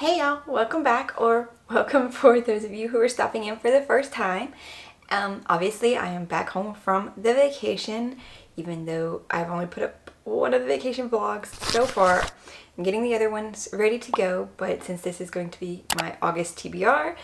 Hey y'all, welcome back, or welcome for those of you who are stopping in for the first time. Obviously I am back home from the vacation, even though I've only put up one of the vacation vlogs so far. I'm getting the other ones ready to go, but since this is going to be my August TBR,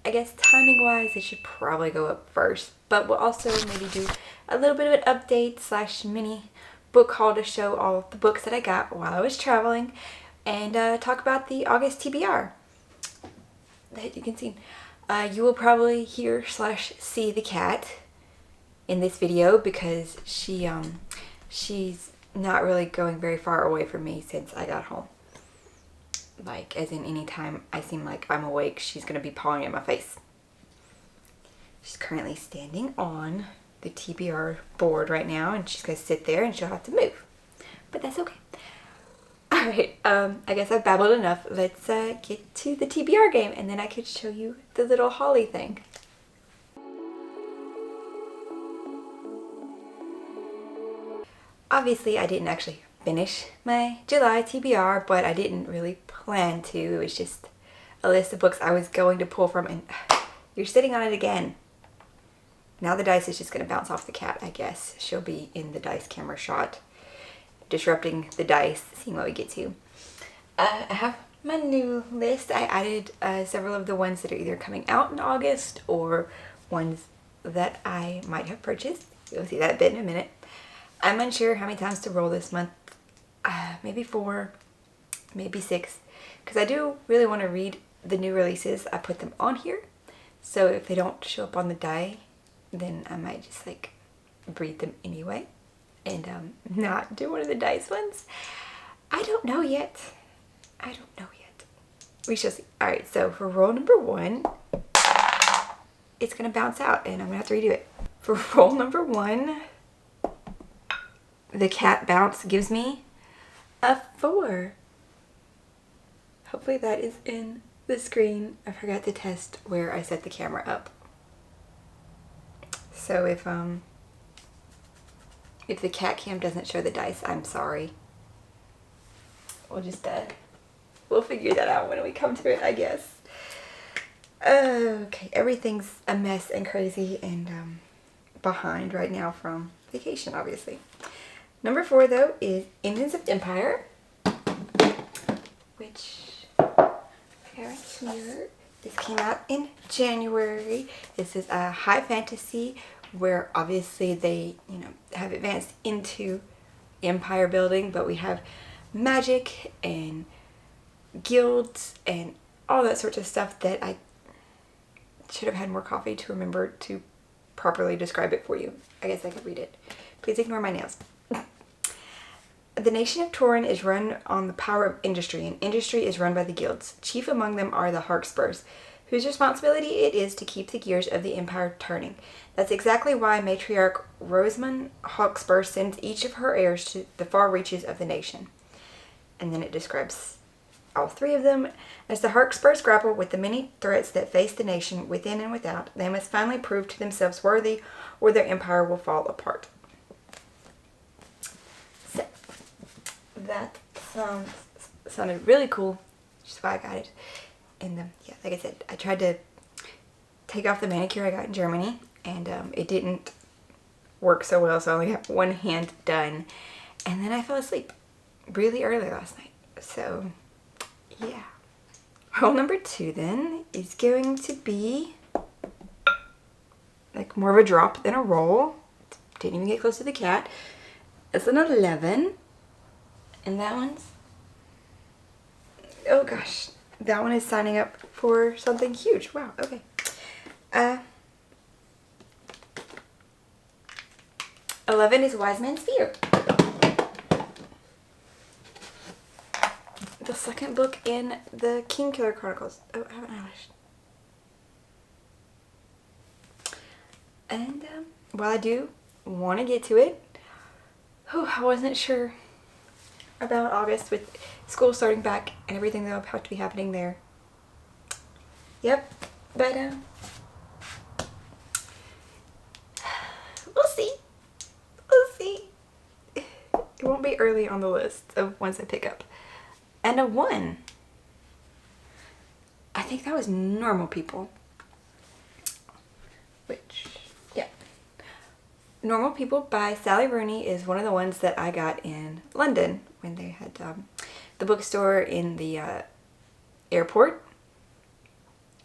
I guess timing wise it should probably go up first, but we'll also maybe do a little bit of an update slash mini book haul to show all the books that I got while I was traveling, and talk about the August TBR that you can see. You will probably hear slash see the cat in this video because she's not really going very far away from me since I got home. Like, as in, anytime I seem like I'm awake, she's gonna be pawing at my face. She's currently standing on the TBR board right now, and she's gonna sit there and she'll have to move, but that's okay. Alright, I guess I've babbled enough. Let's get to the TBR game, and then I could show you the little holly thing. Obviously, I didn't actually finish my July TBR, but I didn't really plan to. It was just a list of books I was going to pull from, and you're sitting on it again. Now the dice is just going to bounce off the cat, I guess. She'll be in the dice camera shot, disrupting the dice, seeing what we get to. I have my new list. I added several of the ones that are either coming out in August or ones that I might have purchased. You'll see that bit in a minute. I'm unsure how many times to roll this month. Maybe 4, maybe 6, because I do really want to read the new releases. I put them on here, so if they don't show up on the die, then I might just like read them anyway and not do one of the dice ones. I don't know yet. We shall see. Alright, so for roll number 1, it's going to bounce out and I'm going to have to redo it. For roll number 1, the cat bounce gives me a 4. Hopefully that is in the screen. I forgot to test where I set the camera up. So if the cat cam doesn't show the dice, I'm sorry. We'll just we'll figure that out when we come to it, I guess. Okay, everything's a mess and crazy and behind right now from vacation, obviously. Number 4 though is Engines of Empire, which right here. This came out in January. This is a high fantasy where obviously they, have advanced into empire building, but we have magic and guilds and all that sort of stuff that I should have had more coffee to remember to properly describe it for you. I guess I could read it. Please ignore my nails. The nation of Torin is run on the power of industry, and industry is run by the guilds. Chief among them are the Harkspurs, whose responsibility it is to keep the gears of the empire turning. That's exactly why matriarch Rosamund Hawkspur sends each of her heirs to the far reaches of the nation. And then it describes all 3 of them. As the Harkspurs grapple with the many threats that face the nation within and without, they must finally prove to themselves worthy, or their empire will fall apart. So, that sounded really cool, which is why I got it. And yeah, like I said, I tried to take off the manicure I got in Germany, and it didn't work so well, so I only got one hand done. And then I fell asleep really early last night. So, yeah. Roll number 2 then is going to be like more of a drop than a roll. Didn't even get close to the cat. It's an 11. And that one's, oh gosh, that one is signing up for something huge. Wow, okay. 11 is Wise Man's Fear. The second book in the Kingkiller Chronicles. Oh, I haven't finished. And while I do want to get to it, I wasn't sure about August with school starting back and everything that will have to be happening there. Yep, but we'll see. It won't be early on the list of ones I pick up. And a 1. think that was Normal People. Which, yeah. Normal People by Sally Rooney is one of the ones that I got in London when they had the bookstore in the airport,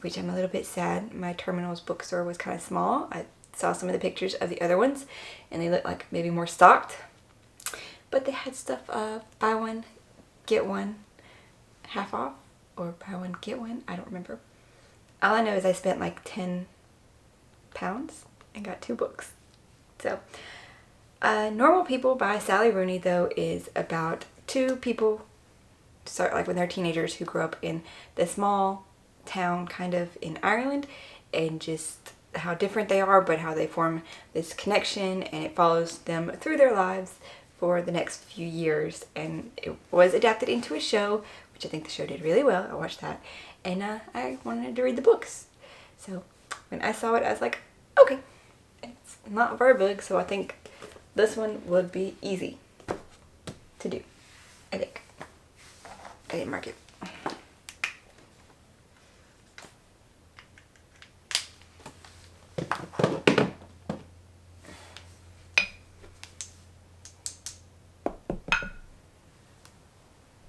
which I'm a little bit sad. My terminal's bookstore was kind of small. I saw some of the pictures of the other ones and they looked like maybe more stocked, but they had stuff buy one get one half off, or buy one get one, I don't remember. All I know is I spent like £10 and got 2 books. So Normal People by Sally Rooney, though, is about 2 people, start like when they're teenagers, who grew up in the small town kind of in Ireland, and just how different they are, but how they form this connection, and it follows them through their lives for the next few years. And it was adapted into a show, which I think the show did really well. I watched that, and I wanted to read the books. So when I saw it, I was like, okay, it's not very big, so I think this one would be easy to do. I think. I didn't mark it.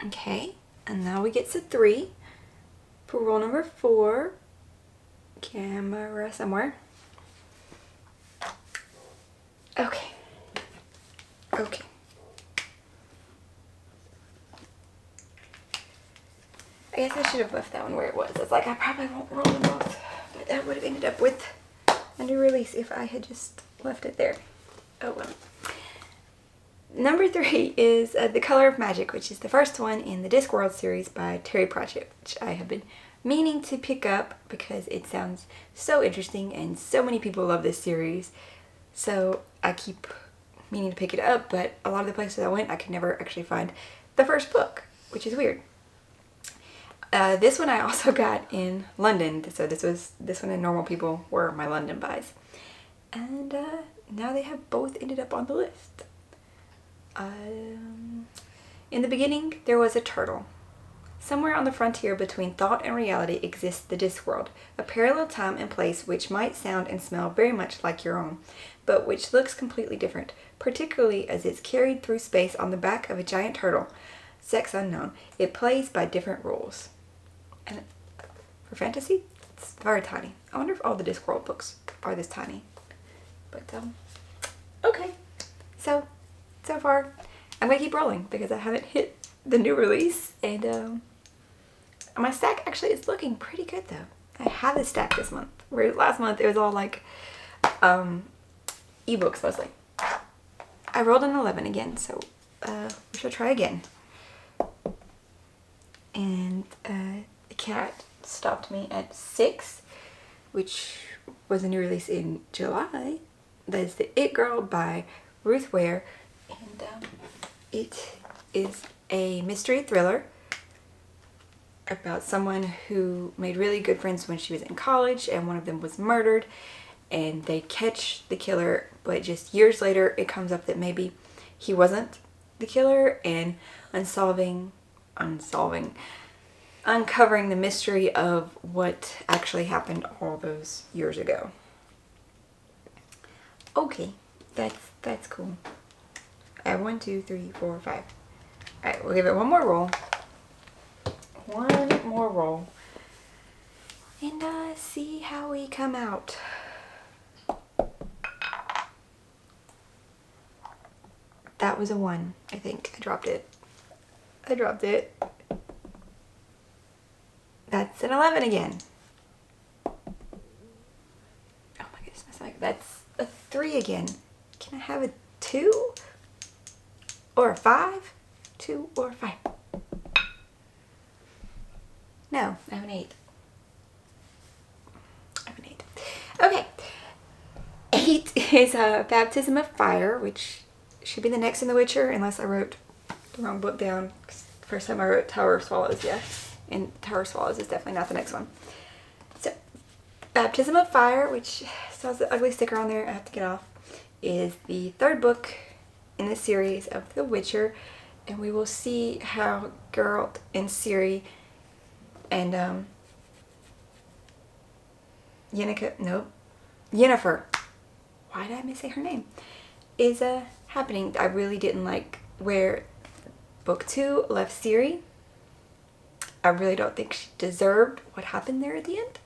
Okay, and now we get to 3 for rule number 4. Camera somewhere. Okay. Okay. I guess I should have left that one where it was. It's like I probably won't roll them both, but that would have ended up with a new release if I had just left it there. Oh well. Number 3 is The Color of Magic, which is the first one in the Discworld series by Terry Pratchett, which I have been meaning to pick up because it sounds so interesting and so many people love this series. So I keep meaning to pick it up, but a lot of the places I went, I could never actually find the first book, which is weird. This one I also got in London, so this one and Normal People were my London buys. And now they have both ended up on the list. In the beginning, there was a turtle. Somewhere on the frontier between thought and reality exists the Discworld, a parallel time and place which might sound and smell very much like your own, but which looks completely different, particularly as it's carried through space on the back of a giant turtle. Sex unknown. It plays by different rules. And for fantasy, it's very tiny. I wonder if all the Discworld books are this tiny. But, okay. So far, I'm going to keep rolling because I haven't hit the new release, and my stack actually is looking pretty good though. I have a stack this month, whereas last month it was all like ebooks mostly. I rolled an 11 again, so we shall try again. And the cat stopped me at 6, which was a new release in July. That is The It Girl by Ruth Ware, and it is a mystery thriller about someone who made really good friends when she was in college, and one of them was murdered, and they catch the killer, but just years later it comes up that maybe he wasn't the killer, and uncovering the mystery of what actually happened all those years ago. Okay, that's cool. I have 1, 2, 3, 4, 5. Alright, we'll give it one more roll. One more roll. And see how we come out. That was a 1, I think. I dropped it. That's an 11 again. Oh my goodness, my stomach. That's a 3 again. Can I have a 2? Or a 5? 2 or 5? No, I have an 8. Okay. 8 is Baptism of Fire, which should be the next in The Witcher, unless I wrote the wrong book down. The first time I wrote Tower of Swallows, yeah. And Tower of Swallows is definitely not the next one. So, Baptism of Fire, which still has the ugly sticker on there I have to get off, is the 3rd book in the series of The Witcher, and we will see how Geralt and Ciri and Yennefer. Why did I missay her name? Is happening. I really didn't like where book 2 left Ciri. I really don't think she deserved what happened there at the end.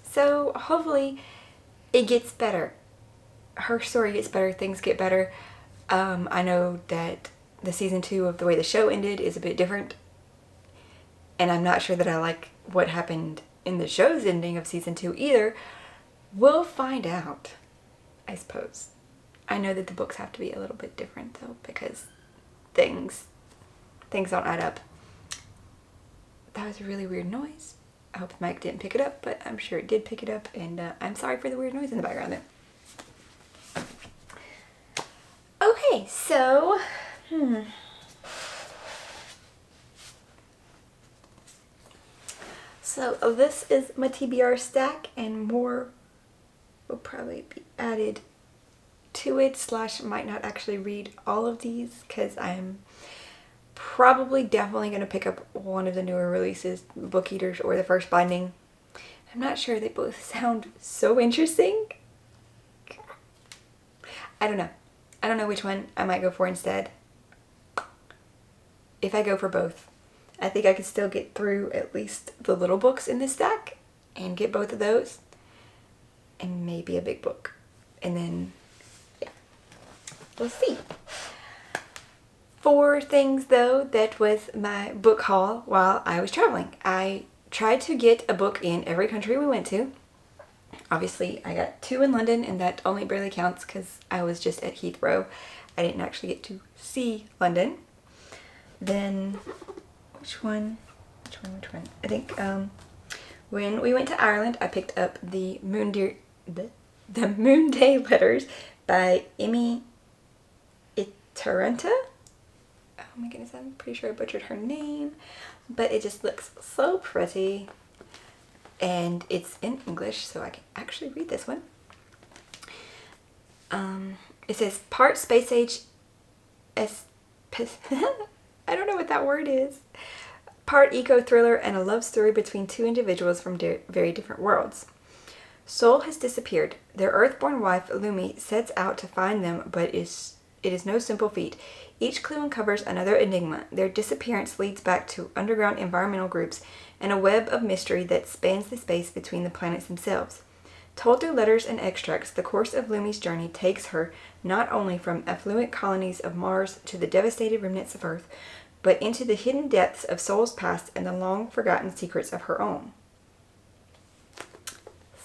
So hopefully it gets better. Her story gets better, things get better. I know that the season 2 of the way the show ended is a bit different. And I'm not sure that I like what happened in the show's ending of season 2 either. We'll find out, I suppose. I know that the books have to be a little bit different though, because things don't add up. That was a really weird noise. I hope the mic didn't pick it up, but I'm sure it did pick it up, and I'm sorry for the weird noise in the background there. Okay, so, So this is my TBR stack, and more will probably be added to it, / might not actually read all of these, because I'm probably definitely going to pick up one of the newer releases, Book Eaters or the first binding. I'm not sure, they both sound so interesting. I don't know. I don't know which one I might go for instead. If I go for both, I think I could still get through at least the little books in this stack and get both of those and maybe a big book. And then, yeah, we'll see. 4 things though that was my book haul while I was traveling. I tried to get a book in every country we went to. Obviously I got 2 in London, and that only barely counts because I was just at Heathrow. I didn't actually get to see London. Then which one? I think when we went to Ireland, I picked up the Moonday Letters by Emmy Itarenta. Oh my goodness, I'm pretty sure I butchered her name, but it just looks so pretty, and it's in English, so I can actually read this one. It says part space age I don't know what that word is. Part eco-thriller and a love story between 2 individuals from very different worlds. Sol has disappeared. Their Earthborn wife, Lumi, sets out to find them, but it is no simple feat. Each clue uncovers another enigma. Their disappearance leads back to underground environmental groups and a web of mystery that spans the space between the planets themselves. Told through letters and extracts, the course of Lumi's journey takes her not only from affluent colonies of Mars to the devastated remnants of Earth, but into the hidden depths of Sol's past and the long-forgotten secrets of her own.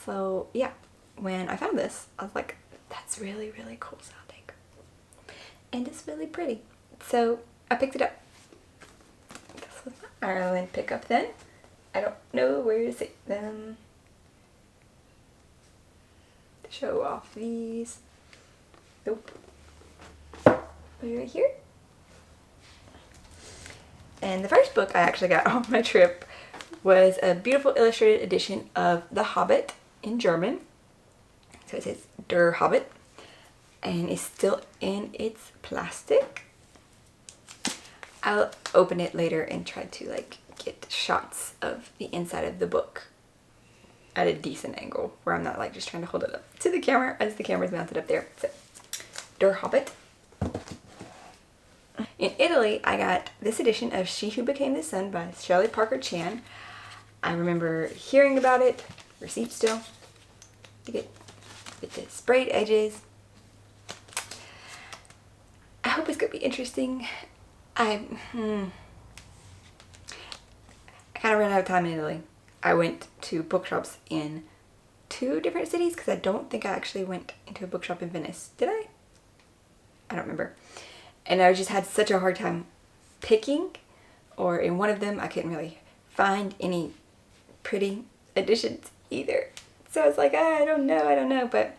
So, yeah, when I found this, I was like, that's really, really cool sounding. And it's really pretty. So, I picked it up. This was my Ireland pickup then. I don't know where to see them. Show off these. Nope. Right here. And the first book I actually got on my trip was a beautiful illustrated edition of The Hobbit in German. So it says Der Hobbit, and it's still in its plastic. I'll open it later and try to like get shots of the inside of the book at a decent angle where I'm not like just trying to hold it up to the camera as the camera's mounted up there. So, Der Hobbit. In Italy, I got this edition of She Who Became the Sun by Shelley Parker Chan. I remember hearing about it, receipt still. You get the sprayed edges. I hope it's going to be interesting. I kind of ran out of time in Italy. I went to bookshops in 2 different cities because I don't think I actually went into a bookshop in Venice. Did I? I don't remember. And I just had such a hard time picking, or in one of them I couldn't really find any pretty editions either. So I was like, I don't know, but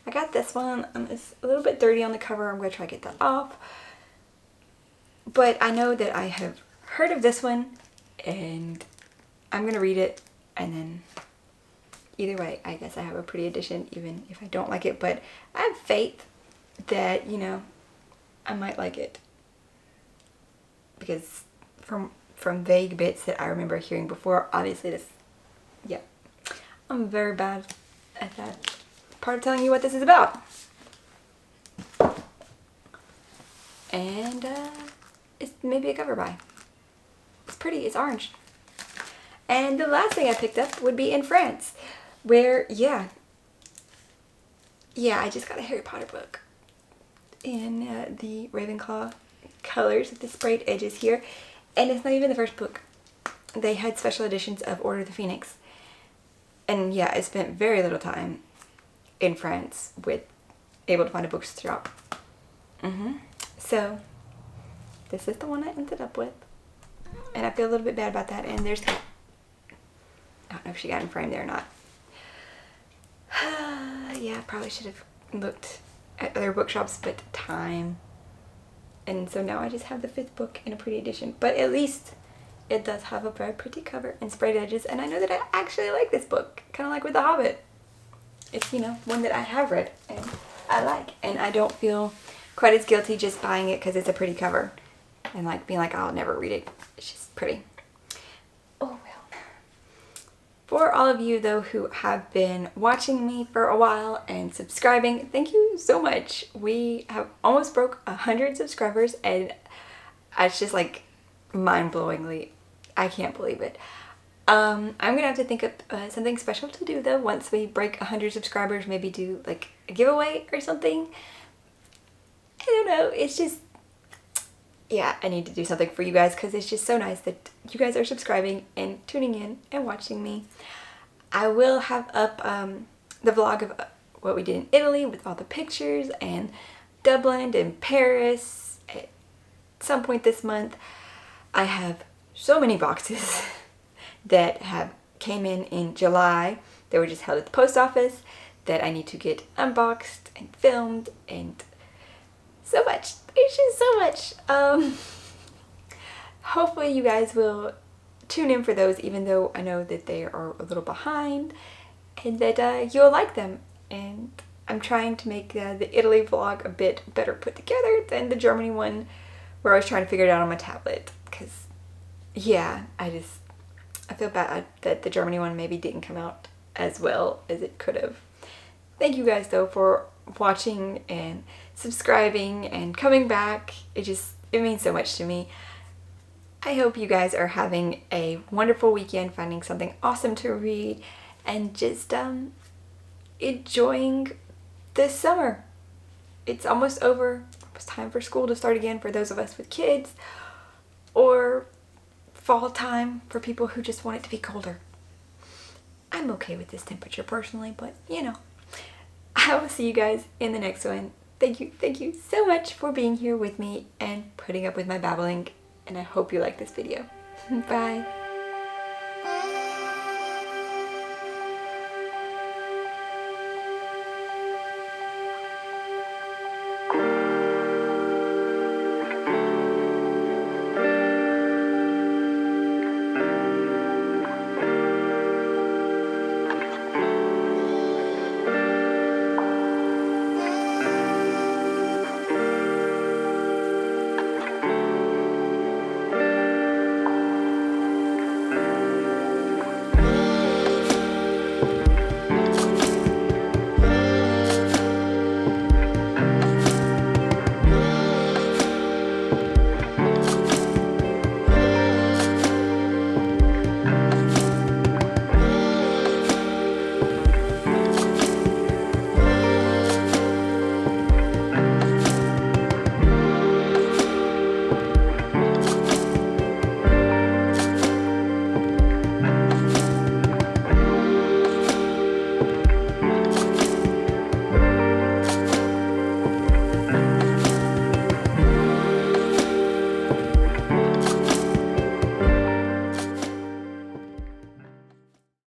I got this one. It's a little bit dirty on the cover. I'm going to try to get that off. But I know that I have heard of this one, and I'm going to read it, and then either way, I guess I have a pretty edition, even if I don't like it. But I have faith that, you know, I might like it. Because from vague bits that I remember hearing before, obviously this, yeah, I'm very bad at that part of telling you what this is about. And it's maybe a cover buy. It's pretty, it's orange. And the last thing I picked up would be in France, where, yeah, I just got a Harry Potter book in the Ravenclaw colors with the sprayed edges here. And it's not even the first book. They had special editions of Order of the Phoenix. And yeah, I spent very little time in France with able to find a bookshop. So this is the one I ended up with. And I feel a little bit bad about that. And there's Kat. I don't know if she got in frame there or not. Yeah, I probably should have looked at other bookshops, but time. And so now I just have the 5th book in a pretty edition. But at least it does have a very pretty cover and sprayed edges. And I know that I actually like this book. Kind of like with The Hobbit. It's, you know, one that I have read and I like. And I don't feel quite as guilty just buying it because it's a pretty cover. And like being like, I'll never read it. It's just pretty. Oh well. For all of you though who have been watching me for a while and subscribing, thank you so much. We have almost broke 100 subscribers and it's just like mind-blowingly, I can't believe it. I'm gonna have to think of something special to do though once we break 100 subscribers, maybe do like a giveaway or something. I don't know, it's just, yeah, I need to do something for you guys because it's just so nice that you guys are subscribing and tuning in and watching me. I will have up the vlog of what we did in Italy with all the pictures, and Dublin and Paris at some point this month. I have so many boxes that have came in July. They were just held at the post office that I need to get unboxed and filmed, and so much. It's just so much. Hopefully you guys will tune in for those, even though I know that they are a little behind, and that you'll like them. And I'm trying to make the Italy vlog a bit better put together than the Germany one, where I was trying to figure it out on my tablet. Because, yeah, I feel bad that the Germany one maybe didn't come out as well as it could have. Thank you guys though for watching and subscribing and coming back. It means so much to me. I hope you guys are having a wonderful weekend, finding something awesome to read, and just enjoying this summer. It's almost over. It's time for school to start again for those of us with kids, or fall time for people who just want it to be colder. I'm okay with this temperature personally, but you know. I will see you guys in the next one. Thank you so much for being here with me and putting up with my babbling, and I hope you like this video. Bye.